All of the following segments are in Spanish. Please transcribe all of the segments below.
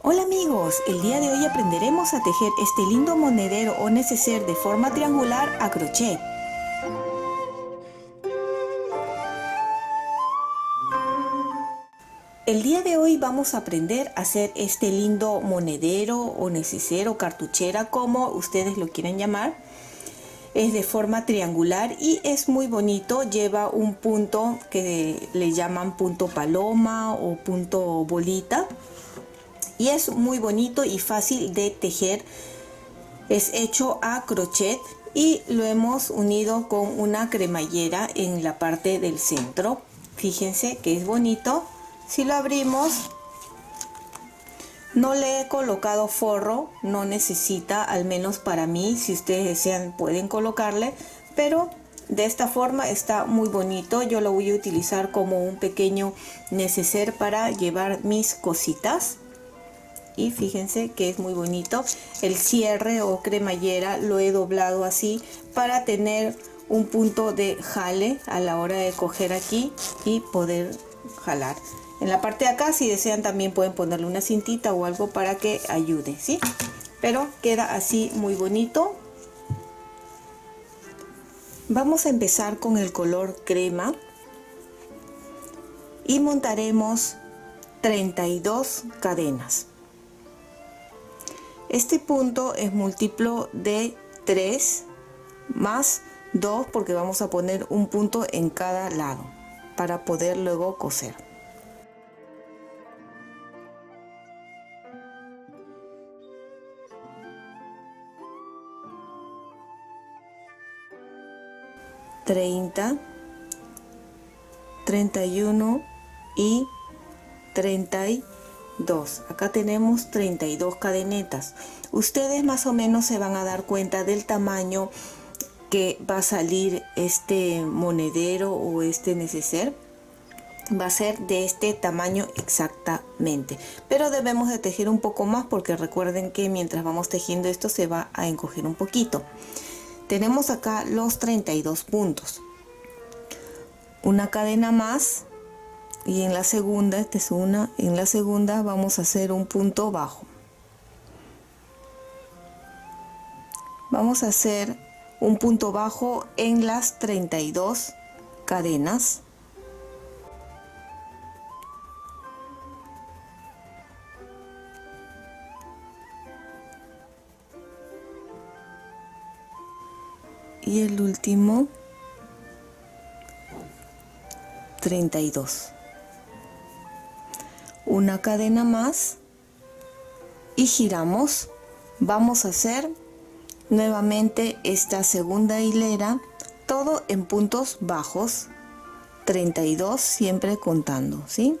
Hola amigos, el día de hoy aprenderemos a tejer este lindo monedero o neceser de forma triangular a crochet. El día de hoy vamos a aprender a hacer este lindo monedero o neceser o cartuchera, como ustedes lo quieran llamar. Es de forma triangular y es muy bonito, lleva un punto que le llaman punto paloma o punto bolita. Y es muy bonito y fácil de tejer. Es hecho a crochet y lo hemos unido con una cremallera en la parte del centro. Fíjense que es bonito. Si lo abrimos, no le he colocado forro, no necesita, al menos para mí. Si ustedes desean pueden colocarle, pero de esta forma está muy bonito. Yo lo voy a utilizar como un pequeño neceser para llevar mis cositas. Y fíjense que es muy bonito. El cierre o cremallera lo he doblado así para tener un punto de jale a la hora de coger aquí y poder jalar. En la parte de acá, si desean, también pueden ponerle una cintita o algo para que ayude, ¿sí? Pero queda así muy bonito. Vamos a empezar con el color crema y montaremos 32 cadenas. Este punto es múltiplo de 3 más 2 porque vamos a poner un punto en cada lado para poder luego coser. Treinta, 31 y 32. Acá tenemos 32 cadenetas. Ustedes más o menos se van a dar cuenta del tamaño que va a salir este monedero o este neceser. Va a ser de este tamaño exactamente, pero debemos de tejer un poco más porque recuerden que mientras vamos tejiendo esto se va a encoger un poquito. Tenemos acá los 32 puntos, una cadena más, y en la segunda, esta es una, en la segunda vamos a hacer un punto bajo. Vamos a hacer un punto bajo en las 32 cadenas. Y el último 32. Una cadena más y giramos. Vamos a hacer nuevamente esta segunda hilera, todo en puntos bajos, 32 siempre contando, ¿sí?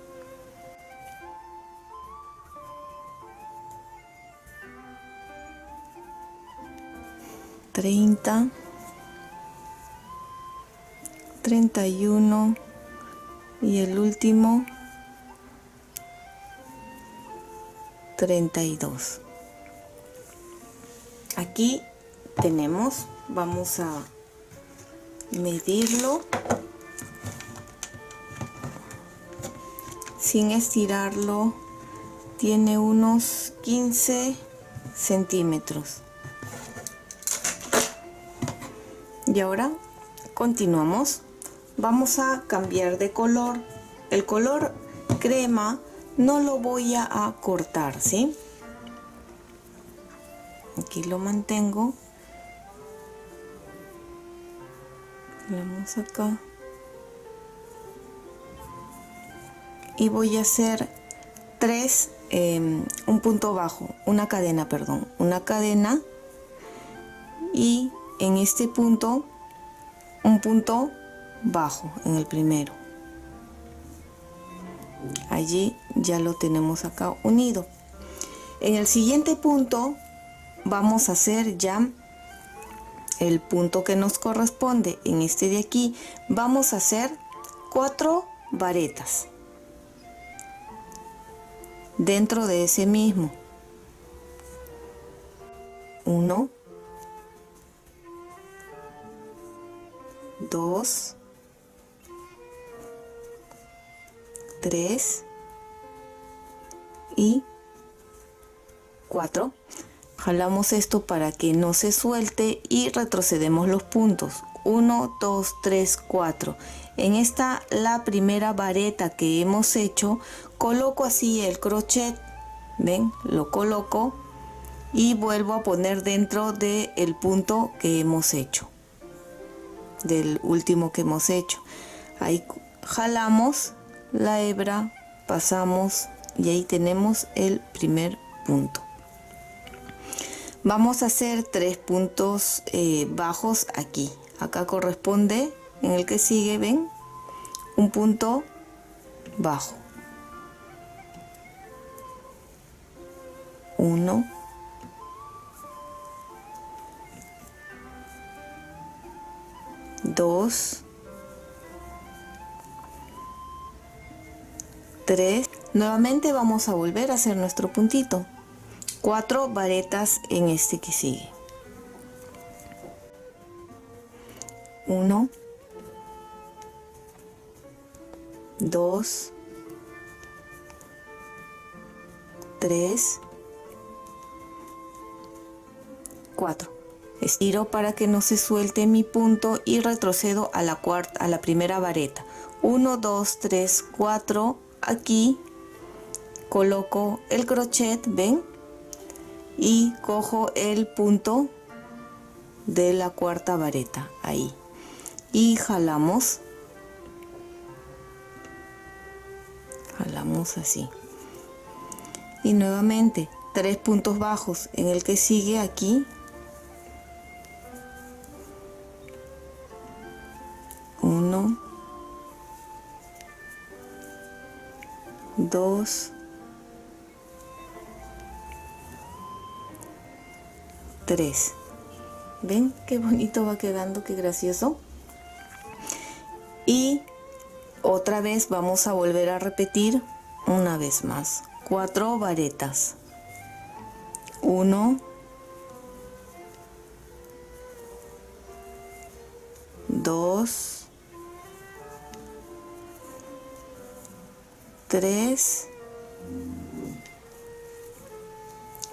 Treinta, 31 y el último 32. Aquí tenemos, vamos a medirlo sin estirarlo, tiene unos 15 centímetros. Y ahora continuamos. Vamos a cambiar de color. El color crema no lo voy a cortar, ¿sí? Aquí lo mantengo. Vamos acá. Y voy a hacer un punto bajo, una cadena, perdón, una cadena. Y en este punto, un punto bajo en el primero. Allí ya lo tenemos acá unido. En el siguiente punto vamos a hacer ya el punto que nos corresponde. En este de aquí vamos a hacer 4 varetas dentro de ese mismo. 1, 2, 3 y 4. Jalamos esto para que no se suelte y retrocedemos los puntos. 1, 2, 3, 4. En esta, la primera vareta que hemos hecho, coloco así el crochet. ¿Ven? Lo coloco y vuelvo a poner dentro del punto que hemos hecho. Del último que hemos hecho. Ahí jalamos la hebra, pasamos y ahí tenemos el primer punto. Vamos a hacer 3 puntos bajos aquí. Acá corresponde, en el que sigue, ven, un punto bajo. 1, 2, 3. Nuevamente vamos a volver a hacer nuestro puntito. 4 varetas en este que sigue. 1, 2, 3, 4. Estiro para que no se suelte mi punto y retrocedo a la primera vareta. 1, 2, 3, 4. Aquí coloco el crochet, ven, y cojo el punto de la cuarta vareta ahí y jalamos así y nuevamente 3 puntos bajos en el que sigue aquí. 1, 2, 3. ¿Ven qué bonito va quedando? Qué gracioso. Y otra vez vamos a volver a repetir una vez más. 4 varetas. 1, 2, 3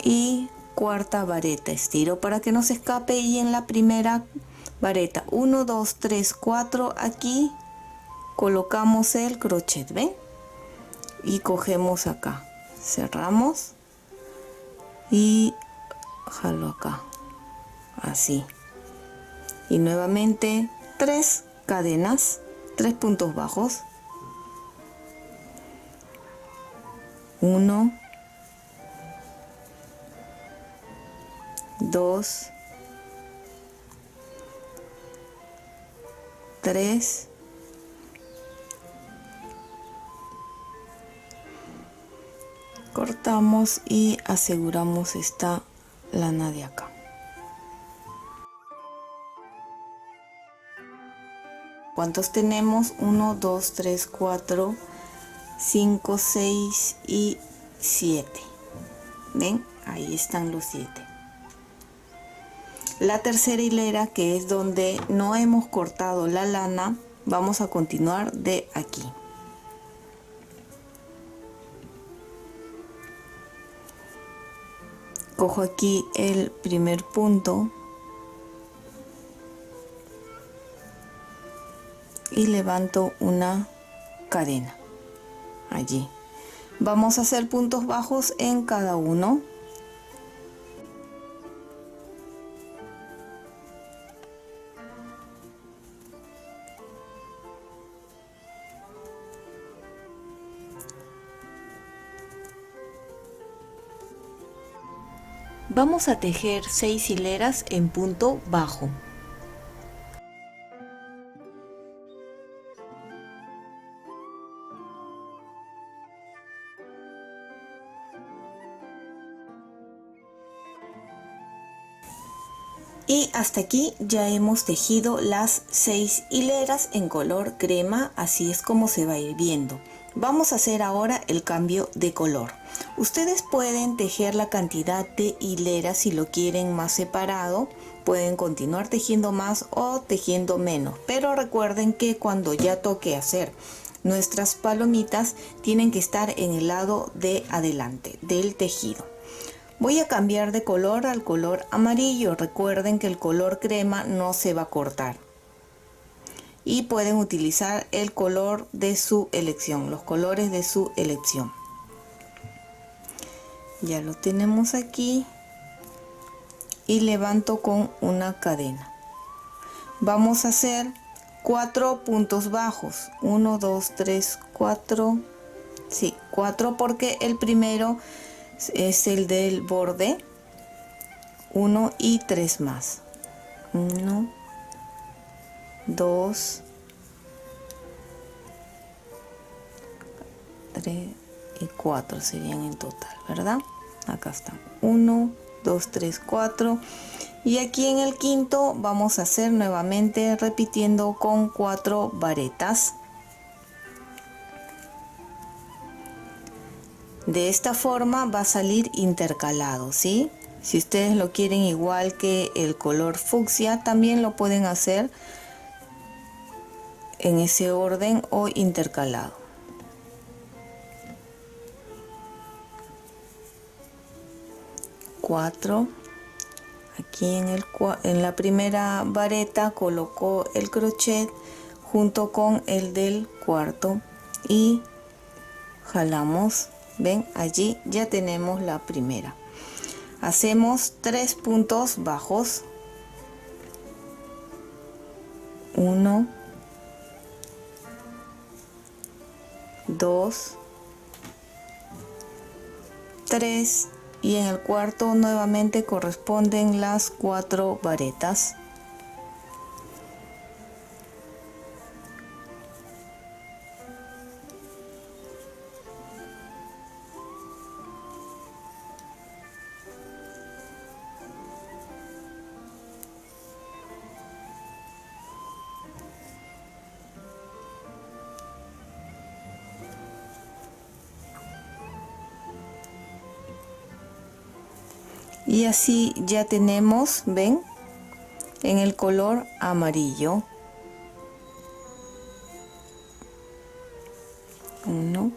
y cuarta vareta. Estiro para que no se escape y en la primera vareta 1, 2, 3, 4 aquí colocamos el crochet, ¿ven? Y cogemos acá, cerramos y jalo acá así y nuevamente 3 cadenas, 3 puntos bajos. 1, 2, 3, cortamos y aseguramos esta lana de acá. ¿Cuántos tenemos? 1, 2, 3, 4, 5, 6 y 7. ¿Ven? Ahí están los 7. La tercera hilera, que es donde no hemos cortado la lana, vamos a continuar de aquí. Cojo aquí el primer punto y levanto una cadena allí. Vamos a hacer puntos bajos en cada uno. Vamos a tejer 6 hileras en punto bajo. Y hasta aquí ya hemos tejido las 6 hileras en color crema, así es como se va a ir viendo. Vamos a hacer ahora el cambio de color. Ustedes pueden tejer la cantidad de hileras si lo quieren más separado, pueden continuar tejiendo más o tejiendo menos, pero recuerden que cuando ya toque hacer nuestras palomitas tienen que estar en el lado de adelante del tejido. Voy a cambiar de color al color amarillo. Recuerden que el color crema no se va a cortar. Y pueden utilizar el color de su elección, los colores de su elección. Ya lo tenemos aquí. Y levanto con una cadena. Vamos a hacer 4 puntos bajos. 1, 2, 3, 4. Sí, 4 porque el primero es el del borde. 1 y 3 más. 1, 2, 3 y 4 serían en total, ¿verdad? Acá están. 1, 2, 3, 4. Y aquí en el quinto vamos a hacer nuevamente repitiendo con 4 varetas. De esta forma va a salir intercalado, ¿sí? Si ustedes lo quieren igual que el color fucsia, también lo pueden hacer en ese orden o intercalado. Cuatro. Aquí en la primera vareta coloco el crochet junto con el del cuarto y jalamos. Ven, allí ya tenemos la primera. Hacemos 3 puntos bajos. 1, 2, 3. Y en el cuarto nuevamente corresponden las 4 varetas. Y así ya tenemos, ven, en el color amarillo. 1,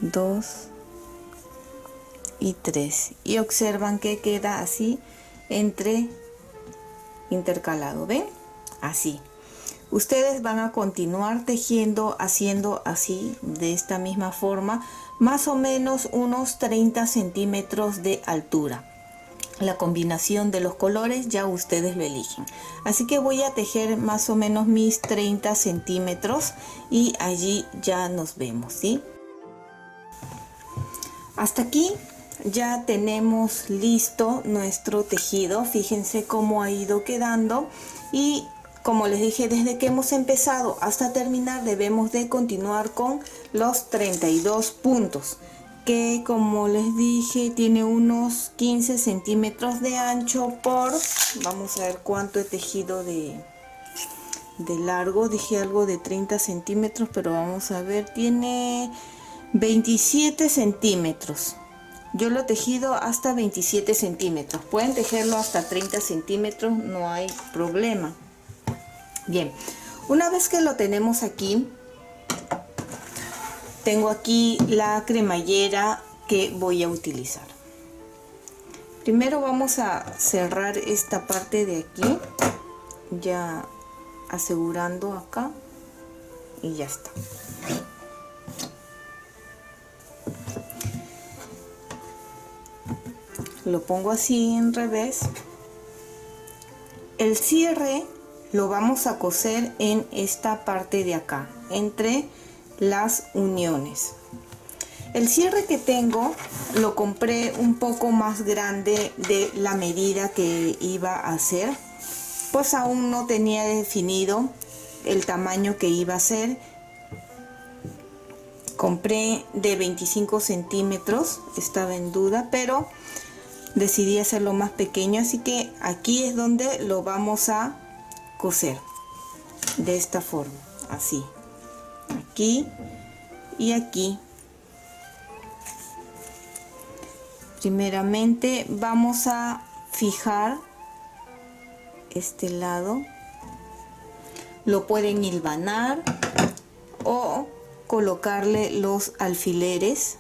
2 y 3. Y observan que queda así entre intercalado, ¿ven? Así. Ustedes van a continuar tejiendo, haciendo así, de esta misma forma, más o menos unos 30 centímetros de altura. La combinación de los colores ya ustedes lo eligen. Así que voy a tejer más o menos mis 30 centímetros y allí ya nos vemos, ¿sí? Hasta aquí ya tenemos listo nuestro tejido. Fíjense cómo ha ido quedando y como les dije, desde que hemos empezado hasta terminar debemos de continuar con los 32 puntos, que como les dije tiene unos 15 centímetros de ancho por, vamos a ver cuánto he tejido de largo. Dije algo de 30 centímetros, pero vamos a ver, tiene 27 centímetros. Yo lo he tejido hasta 27 centímetros. Pueden tejerlo hasta 30 centímetros, no hay problema. Bien, una vez que lo tenemos aquí, tengo aquí la cremallera que voy a utilizar. Primero vamos a cerrar esta parte de aquí, ya asegurando acá, y ya está. Lo pongo así en revés. El cierre lo vamos a coser en esta parte de acá, entre las uniones. El cierre que tengo lo compré un poco más grande de la medida que iba a hacer, pues aún no tenía definido el tamaño que iba a hacer. Compré de 25 centímetros, estaba en duda, pero decidí hacerlo más pequeño, así que aquí es donde lo vamos a coser, de esta forma, así, aquí y aquí. Primeramente vamos a fijar este lado, lo pueden hilvanar o colocarle los alfileres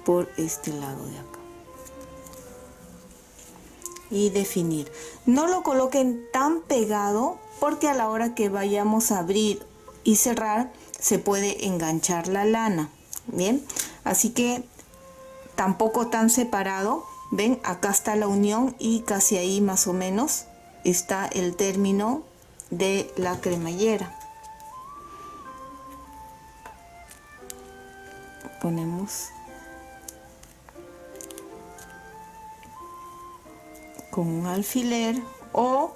por este lado de acá y definir. No lo coloquen tan pegado porque a la hora que vayamos a abrir y cerrar se puede enganchar la lana. Bien, así que tampoco tan separado. Ven, acá está la unión y casi ahí más o menos está el término de la cremallera. Ponemos con un alfiler o,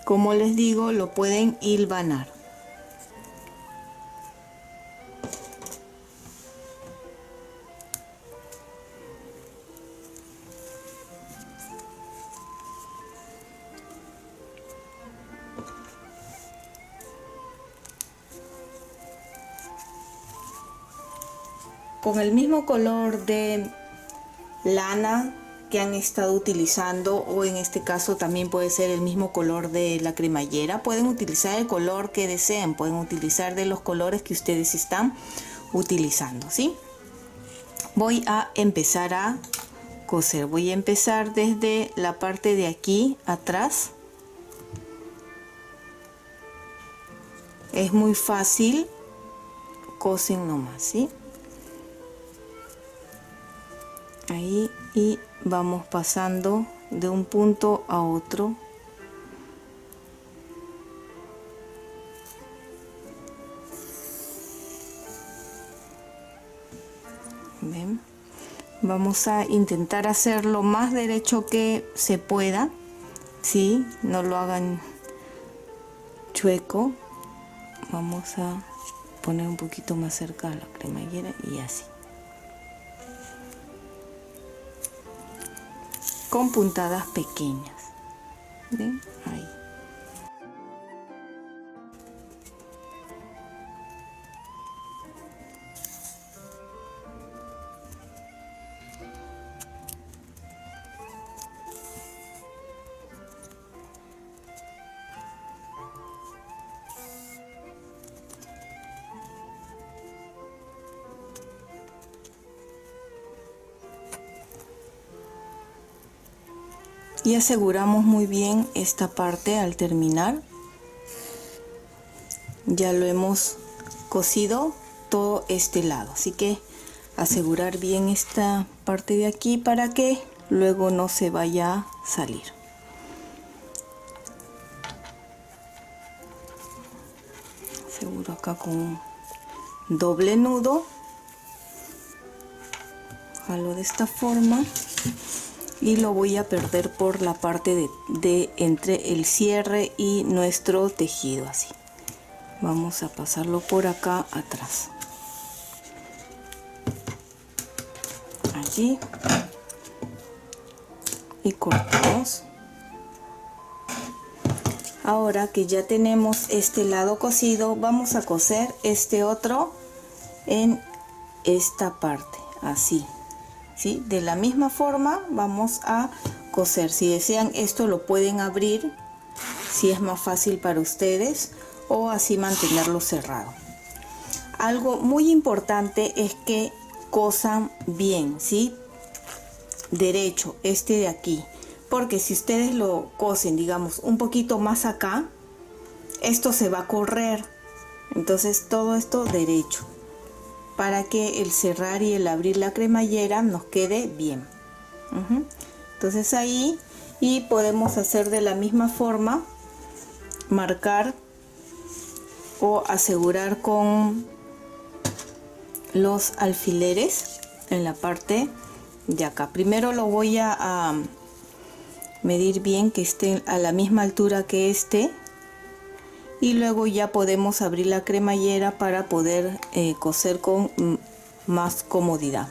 como les digo, lo pueden hilvanar. Con el mismo color de lana que han estado utilizando, o en este caso también puede ser el mismo color de la cremallera, pueden utilizar el color que deseen, pueden utilizar de los colores que ustedes están utilizando, ¿sí? Voy a empezar a coser. Voy a empezar desde la parte de aquí atrás. Es muy fácil, cosen nomás, ¿sí? Ahí, y vamos pasando de un punto a otro. ¿Ven? Vamos a intentar hacer lo más derecho que se pueda, ¿sí? No lo hagan chueco. Vamos a poner un poquito más cerca la cremallera y así. Con puntadas pequeñas. ¿Ven? Ahí. Y aseguramos muy bien esta parte al terminar. Ya lo hemos cosido todo este lado, así que asegurar bien esta parte de aquí para que luego no se vaya a salir. Aseguro acá con un doble nudo, jalo de esta forma y lo voy a perder por la parte de entre el cierre y nuestro tejido. Así vamos a pasarlo por acá atrás, allí, y cortamos. Ahora que ya tenemos este lado cosido, vamos a coser este otro en esta parte, así, ¿sí? De la misma forma vamos a coser. Si desean esto lo pueden abrir, si es más fácil para ustedes, o así mantenerlo cerrado. Algo muy importante es que cosan bien, ¿sí? Derecho, este de aquí, porque si ustedes lo cosen, digamos, un poquito más acá, esto se va a correr. Entonces todo esto derecho, para que el cerrar y el abrir la cremallera nos quede bien. Entonces ahí, y podemos hacer de la misma forma, marcar o asegurar con los alfileres en la parte de acá. Primero lo voy a medir bien que esté a la misma altura que este, y luego ya podemos abrir la cremallera para poder coser con más comodidad.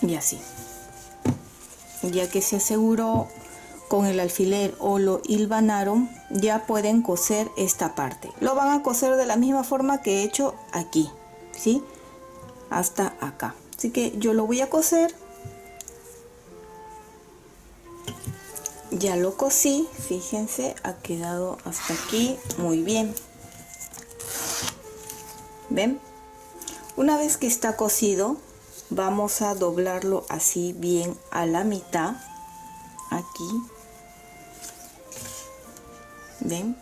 Y así, ya que se aseguró con el alfiler o lo hilvanaron, ya pueden coser esta parte. Lo van a coser de la misma forma que he hecho aquí, ¿sí? Hasta acá, ¿sí? Así que yo lo voy a coser. Ya lo cosí, fíjense, ha quedado hasta aquí muy bien. ¿Ven? Una vez que está cosido, vamos a doblarlo así bien a la mitad. Aquí. ¿Ven?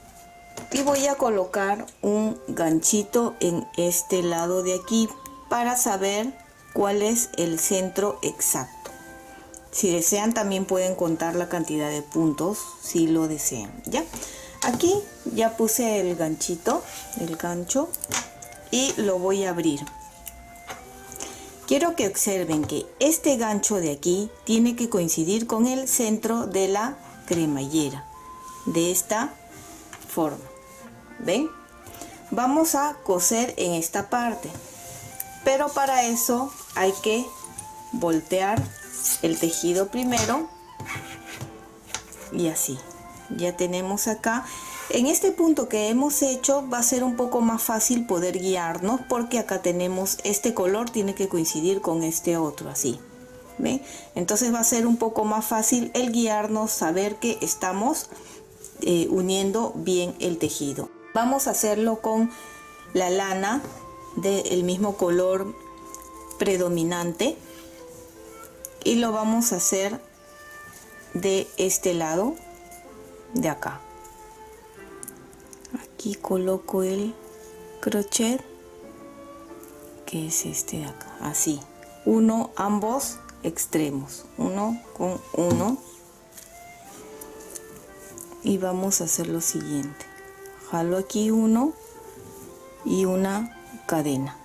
Y voy a colocar un ganchito en este lado de aquí para saber cuál es el centro exacto. Si desean también pueden contar la cantidad de puntos si lo desean. ¿Ya? Aquí ya puse el ganchito, el gancho, y lo voy a abrir. Quiero que observen que este gancho de aquí tiene que coincidir con el centro de la cremallera. De esta forma. ¿Ven? Vamos a coser en esta parte. Pero para eso hay que voltear el tejido primero. Y así. Ya tenemos acá. En este punto que hemos hecho va a ser un poco más fácil poder guiarnos porque acá tenemos este color, tiene que coincidir con este otro, así. ¿Ven? Entonces va a ser un poco más fácil el guiarnos, saber que estamos uniendo bien el tejido. Vamos a hacerlo con la lana del mismo color predominante y lo vamos a hacer de este lado de acá. Aquí coloco el crochet, que es este de acá, así, uno ambos extremos, uno con uno, y vamos a hacer lo siguiente: jalo aquí uno y una cadena.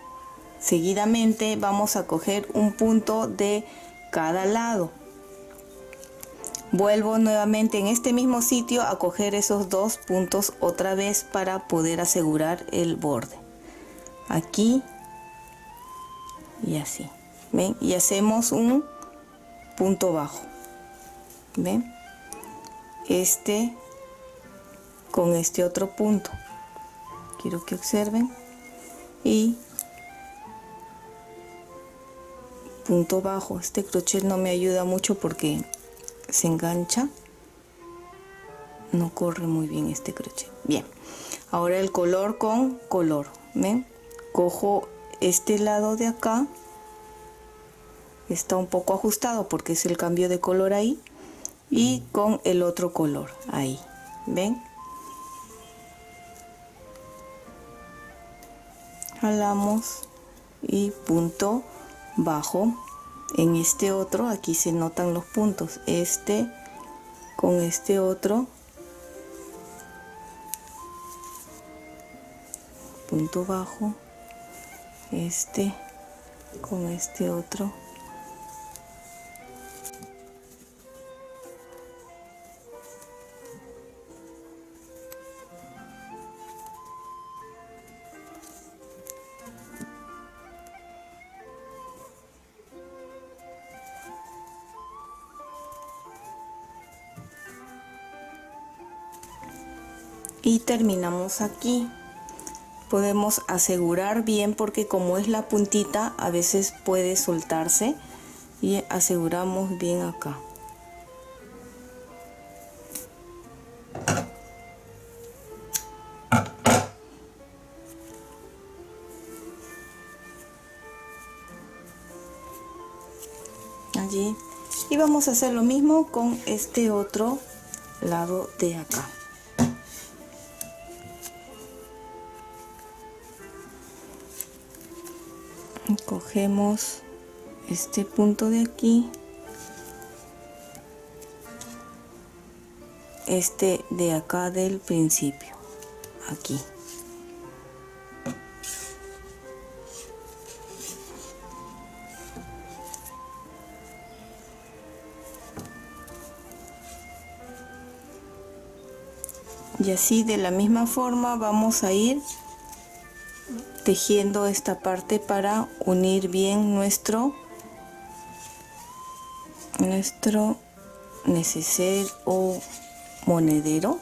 Seguidamente vamos a coger un punto de cada lado. Vuelvo nuevamente en este mismo sitio a coger esos dos puntos otra vez para poder asegurar el borde. Aquí y así. ¿Ven? Y hacemos un punto bajo. ¿Ven? Este con este otro punto. Quiero que observen. Y punto bajo. Este crochet no me ayuda mucho porque se engancha, no corre muy bien este crochet. Bien, ahora el color con color. ¿Ven? Cojo este lado de acá, está un poco ajustado porque es el cambio de color ahí, y con el otro color ahí. ¿Ven? Jalamos y punto bajo. En este otro, aquí se notan los puntos, este con este otro, punto bajo, este con este otro, y terminamos aquí. Podemos asegurar bien porque como es la puntita a veces puede soltarse, y aseguramos bien acá. Allí, y vamos a hacer lo mismo con este otro lado de acá. Cogemos este punto de aquí, este de acá del principio, aquí. Y así de la misma forma vamos a ir tejiendo esta parte para unir bien nuestro neceser o monedero.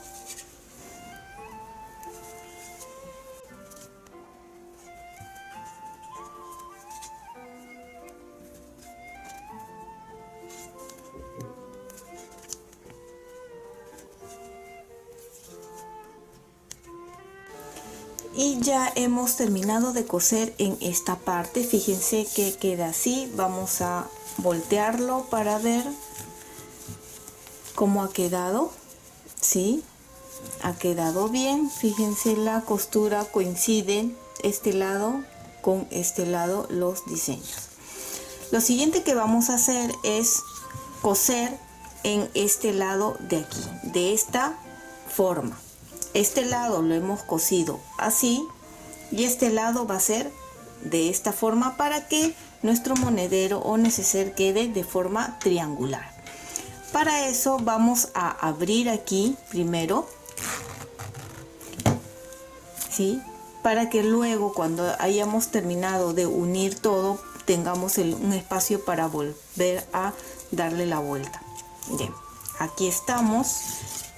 Y ya hemos terminado de coser en esta parte. Fíjense que queda así. Vamos a voltearlo para ver cómo ha quedado. ¿Sí? Ha quedado bien. Fíjense, la costura coincide este lado con este lado los diseños. Lo siguiente que vamos a hacer es coser en este lado de aquí, de esta forma. Este lado lo hemos cosido así y este lado va a ser de esta forma para que nuestro monedero o neceser quede de forma triangular. Para eso vamos a abrir aquí primero, ¿sí? Para que luego cuando hayamos terminado de unir todo tengamos un espacio para volver a darle la vuelta. Bien, aquí estamos.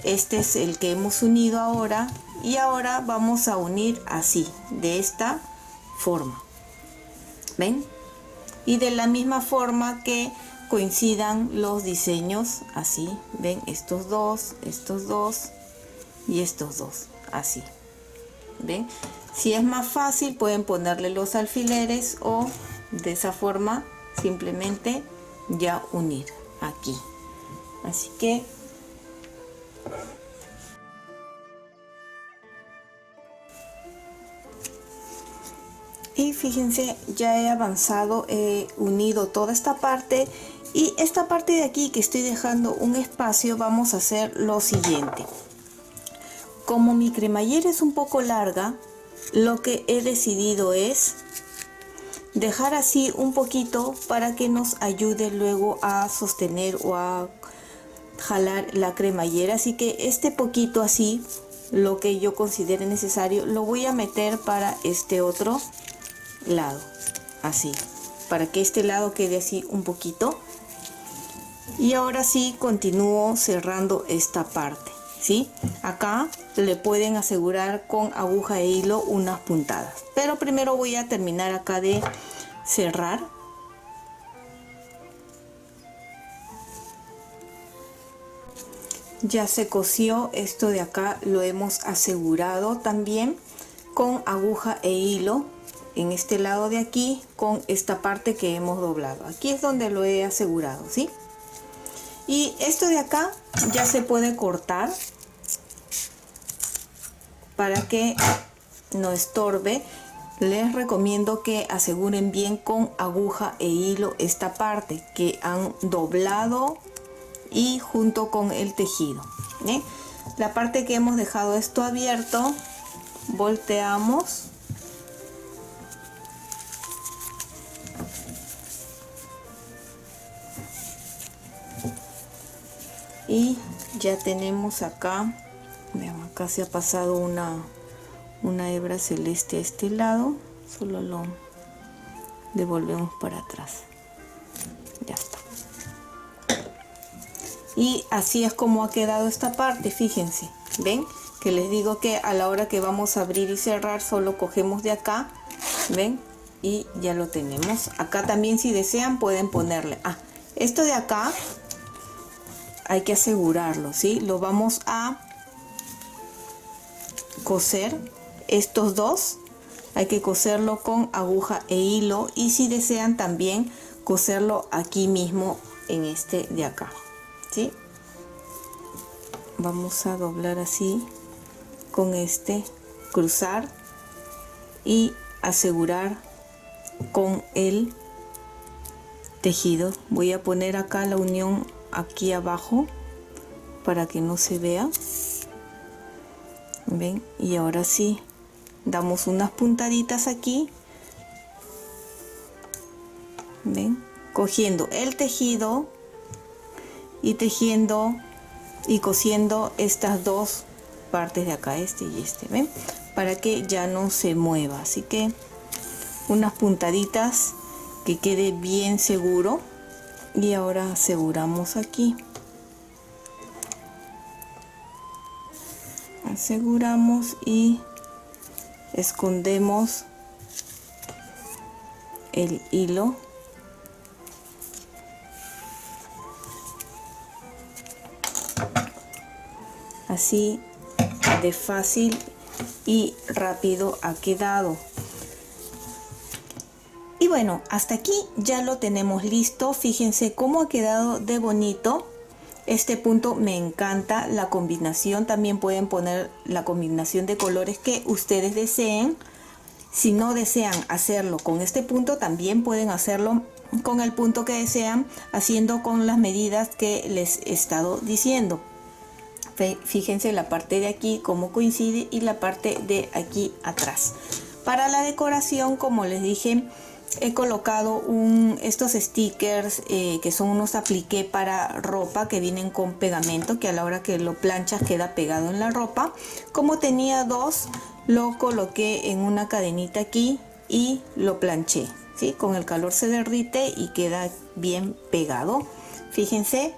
Este es el que hemos unido ahora y ahora vamos a unir así, de esta forma. ¿Ven? Y de la misma forma que coincidan los diseños, así. ¿Ven? Estos dos y estos dos, así. ¿Ven? Si es más fácil pueden ponerle los alfileres o de esa forma simplemente ya unir aquí. Así que y fíjense, ya he avanzado, he unido toda esta parte y esta parte de aquí que estoy dejando un espacio, vamos a hacer lo siguiente. Como mi cremallera es un poco larga, lo que he decidido es dejar así un poquito para que nos ayude luego a sostener o a jalar la cremallera. Así que este poquito así, lo que yo considere necesario, lo voy a meter para este otro lado, así, para que este lado quede así un poquito. Y ahora sí continúo cerrando esta parte, ¿sí? Acá le pueden asegurar con aguja e hilo unas puntadas, pero primero voy a terminar acá de cerrar. Ya se cosió esto de acá, lo hemos asegurado también con aguja e hilo en este lado de aquí con esta parte que hemos doblado. Aquí es donde lo he asegurado, ¿sí? Y esto de acá ya se puede cortar para que no estorbe. Les recomiendo que aseguren bien con aguja e hilo esta parte que han doblado y junto con el tejido, ¿eh? La parte que hemos dejado esto abierto, volteamos y ya tenemos acá, vean, acá se ha pasado una hebra celeste a este lado, solo lo devolvemos para atrás, ya está. Y así es como ha quedado esta parte. Fíjense, ven que les digo que a la hora que vamos a abrir y cerrar solo cogemos de acá, ven, y ya lo tenemos. Acá también, si desean, pueden ponerle esto de acá hay que asegurarlo, ¿sí? Lo vamos a coser, estos dos hay que coserlo con aguja e hilo, y si desean también coserlo aquí mismo en este de acá, ¿sí? Vamos a doblar así con este, cruzar y asegurar con el tejido. Voy a poner acá la unión aquí abajo para que no se vea, ven, y ahora sí damos unas puntaditas aquí, ven, cogiendo el tejido y tejiendo y cosiendo estas dos partes de acá, este y este, ven, para que ya no se mueva. Así que unas puntaditas que quede bien seguro. Y ahora aseguramos aquí, aseguramos y escondemos el hilo. Así de fácil y rápido ha quedado. Y bueno, hasta aquí ya lo tenemos listo. Fíjense cómo ha quedado de bonito. Este punto me encanta la combinación. También pueden poner la combinación de colores que ustedes deseen. Si no desean hacerlo con este punto, también pueden hacerlo con el punto que desean, haciendo con las medidas que les he estado diciendo. Fíjense la parte de aquí cómo coincide y la parte de aquí atrás. Para la decoración, como les dije, he colocado estos stickers que son unos apliqué para ropa que vienen con pegamento, que a la hora que lo planchas queda pegado en la ropa. Como tenía dos, lo coloqué en una cadenita aquí y lo planché, ¿sí? Con el calor se derrite y queda bien pegado. Fíjense,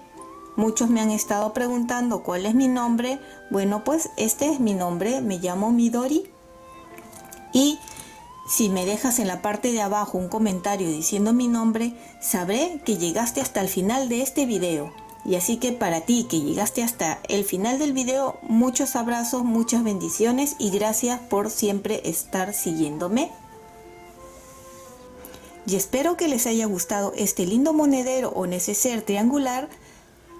muchos me han estado preguntando cuál es mi nombre. Bueno, pues este es mi nombre, me llamo Midori. Y si me dejas en la parte de abajo un comentario diciendo mi nombre, sabré que llegaste hasta el final de este video. Y así que para ti que llegaste hasta el final del video, muchos abrazos, muchas bendiciones y gracias por siempre estar siguiéndome. Y espero que les haya gustado este lindo monedero o neceser triangular.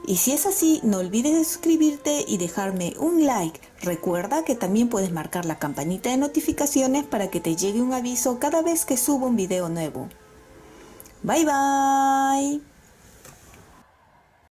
Y si es así, no olvides de suscribirte y dejarme un like. Recuerda que también puedes marcar la campanita de notificaciones para que te llegue un aviso cada vez que subo un video nuevo. Bye bye.